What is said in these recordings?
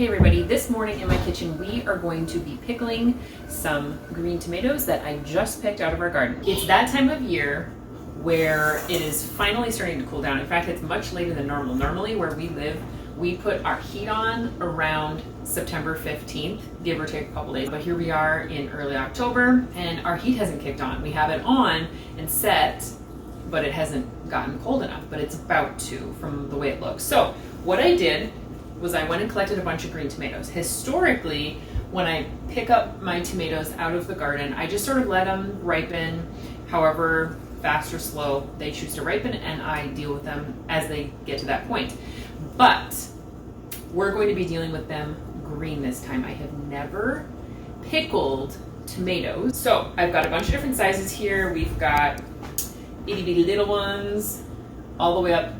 Hey everybody, this morning in my kitchen we are going to be pickling some green tomatoes that I just picked out of our garden. It's that time of year where it is finally starting to cool down. In fact, it's much later than normal. Normally where we live, we put our heat on around September 15th, give or take a couple days. But here we are in early October and our heat hasn't kicked on. We have it on and set, but it hasn't gotten cold enough, but it's about to from the way it looks. So what I did was I went and collected a bunch of green tomatoes. Historically, when I pick up my tomatoes out of the garden, I just sort of let them ripen, however fast or slow they choose to ripen, and I deal with them as they get to that point. But we're going to be dealing with them green this time. I have never pickled tomatoes. So I've got a bunch of different sizes here. We've got itty bitty little ones all the way up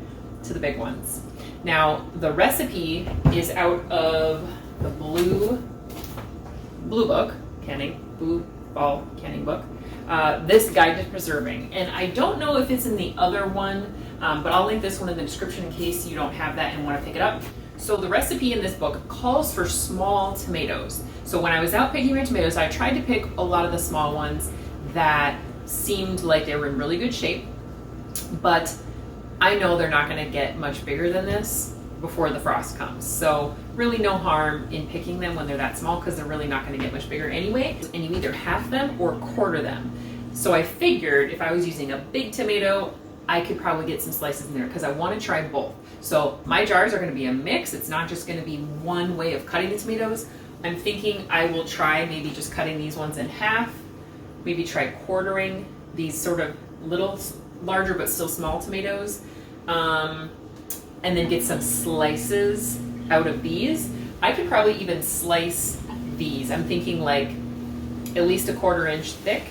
to the big ones. Now, the recipe is out of the blue book, blue ball canning book, this guide to preserving. And I don't know if it's in the other one, but I'll link this one in the description in case you don't have that and want to pick it up. So the recipe in this book calls for small tomatoes. So when I was out picking my tomatoes, I tried to pick a lot of the small ones that seemed like they were in really good shape, but I know they're not going to get much bigger than this before the frost comes. So really no harm in picking them when they're that small because they're really not going to get much bigger anyway. And you either half them or quarter them. So I figured if I was using a big tomato, I could probably get some slices in there because I want to try both. So my jars are going to be a mix. It's not just going to be one way of cutting the tomatoes. I'm thinking I will try maybe just cutting these ones in half, maybe try quartering these sort of little larger but still small tomatoes, and then get some slices out of these. I could probably even slice these. I'm thinking like at least a 1/4 inch thick,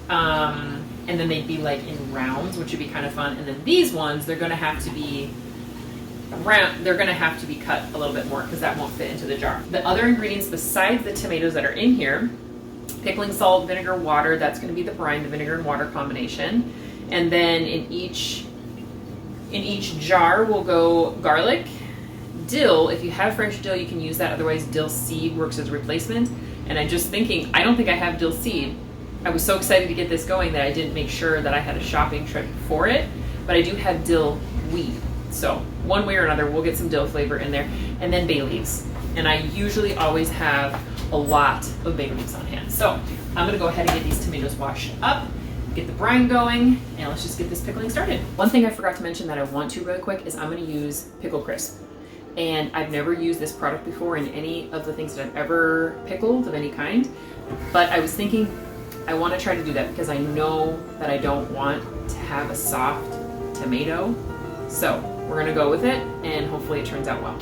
and then they'd be like in rounds, which would be kind of fun. And then these ones, they're going to have to be round. They're going to have to be cut a little bit more because that won't fit into the jar. The other ingredients besides the tomatoes that are in here: pickling salt, vinegar, water. That's going to be the brine, the vinegar and water combination. And then in each jar will go garlic, dill. If you have French dill, you can use that. Otherwise, dill seed works as a replacement. And I'm just thinking, I don't think I have dill seed. I was so excited to get this going that I didn't make sure that I had a shopping trip for it. But I do have dill weed. So one way or another, we'll get some dill flavor in there. And then bay leaves. And I usually always have a lot of bay leaves on hand. So I'm going to go ahead and get these tomatoes washed up, get the brine going, and let's just get this pickling started. One thing I forgot to mention that I want to really quick is I'm going to use Pickle Crisp. And I've never used this product before in any of the things that I've ever pickled of any kind, but I was thinking I want to try to do that because I know that I don't want to have a soft tomato. So we're going to go with it and hopefully it turns out well.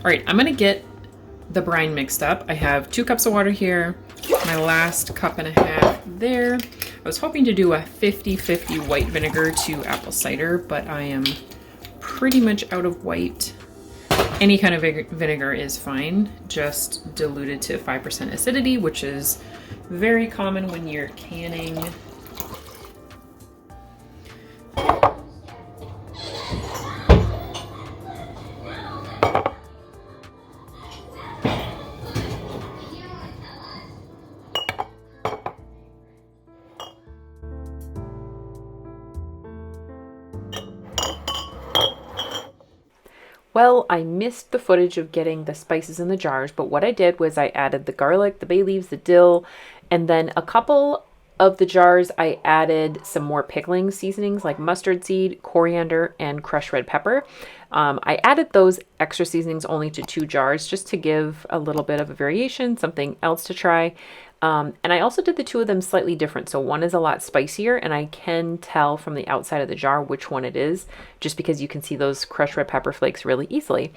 All right, I'm gonna get the brine mixed up. I have 2 cups of water here, my last 1.5 cups there. I was hoping to do a 50-50 white vinegar to apple cider, but I am pretty much out of white. Any kind of vinegar is fine, just diluted to 5% acidity, which is very common when you're canning Well, I missed the footage of getting the spices in the jars, but what I did was I added the garlic, the bay leaves, the dill, and then a couple of the jars I added some more pickling seasonings like mustard seed, coriander, and crushed red pepper. I added those extra seasonings only to 2 jars just to give a little bit of a variation, something else to try. And I also did the 2 of them slightly different. So one is a lot spicier, and I can tell from the outside of the jar which one it is, just because you can see those crushed red pepper flakes really easily.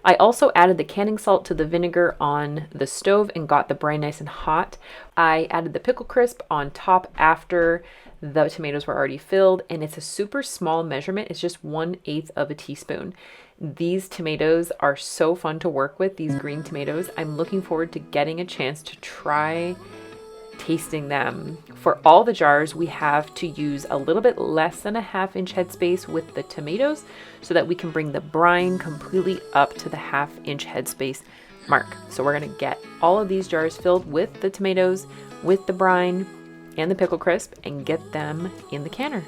I also added the canning salt to the vinegar on the stove and got the brine nice and hot. I added the pickle crisp on top after the tomatoes were already filled, and it's a super small measurement. It's just 1/8 of a teaspoon. These tomatoes are so fun to work with, these green tomatoes. I'm looking forward to getting a chance to try tasting them. For all the jars, we have to use a little bit less than a 1/2 inch headspace with the tomatoes so that we can bring the brine completely up to the 1/2 inch headspace mark. So we're going to get all of these jars filled with the tomatoes, with the brine and the pickle crisp, and get them in the canner.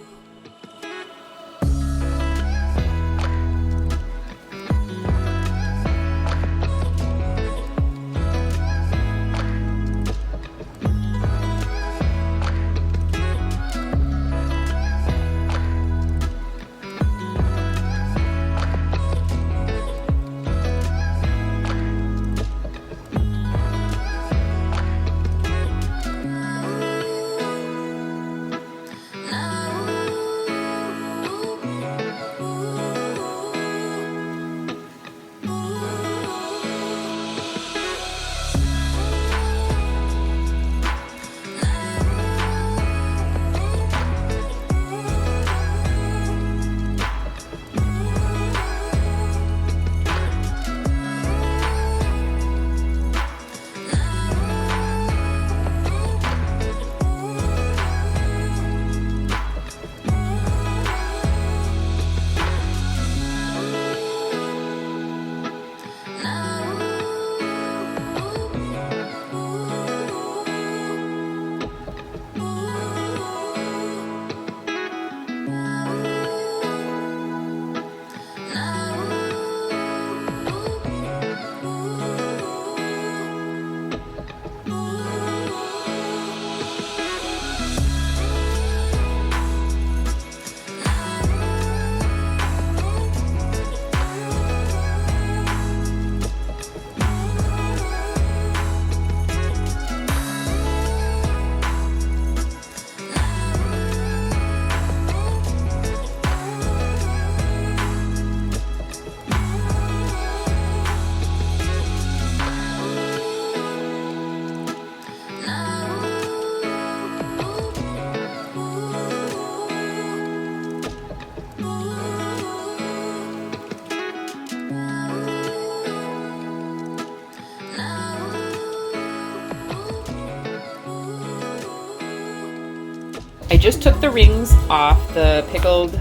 I just took the rings off the pickled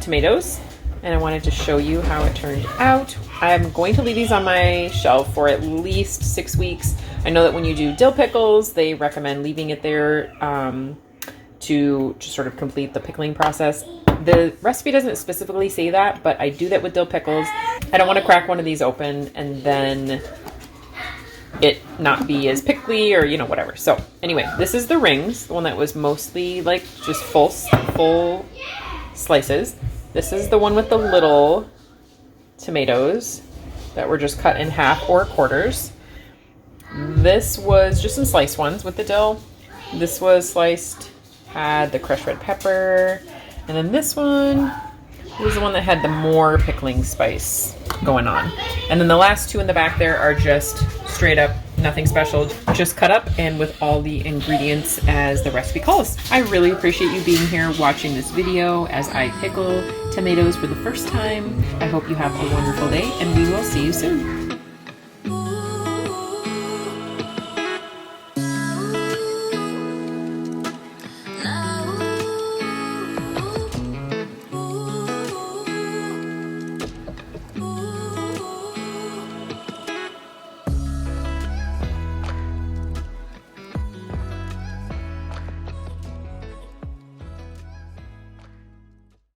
tomatoes, and I wanted to show you how it turned out. I'm going to leave these on my shelf for at least 6 weeks. I know that when you do dill pickles, they recommend leaving it there to just sort of complete the pickling process. The recipe doesn't specifically say that, but I do that with dill pickles. I don't want to crack one of these open and then it not be as pickly or, you know, whatever. So anyway, this is the rings, the one that was mostly like just full slices. This is the one with the little tomatoes that were just cut in half or quarters. This was just some sliced ones with the dill. This was sliced, had the crushed red pepper. And then this one was the one that had the more pickling spice going on. And then the last 2 in the back there are just straight up, nothing special, just cut up and with all the ingredients as the recipe calls. I really appreciate you being here watching this video as I pickle tomatoes for the first time. I hope you have a wonderful day, and we will see you soon.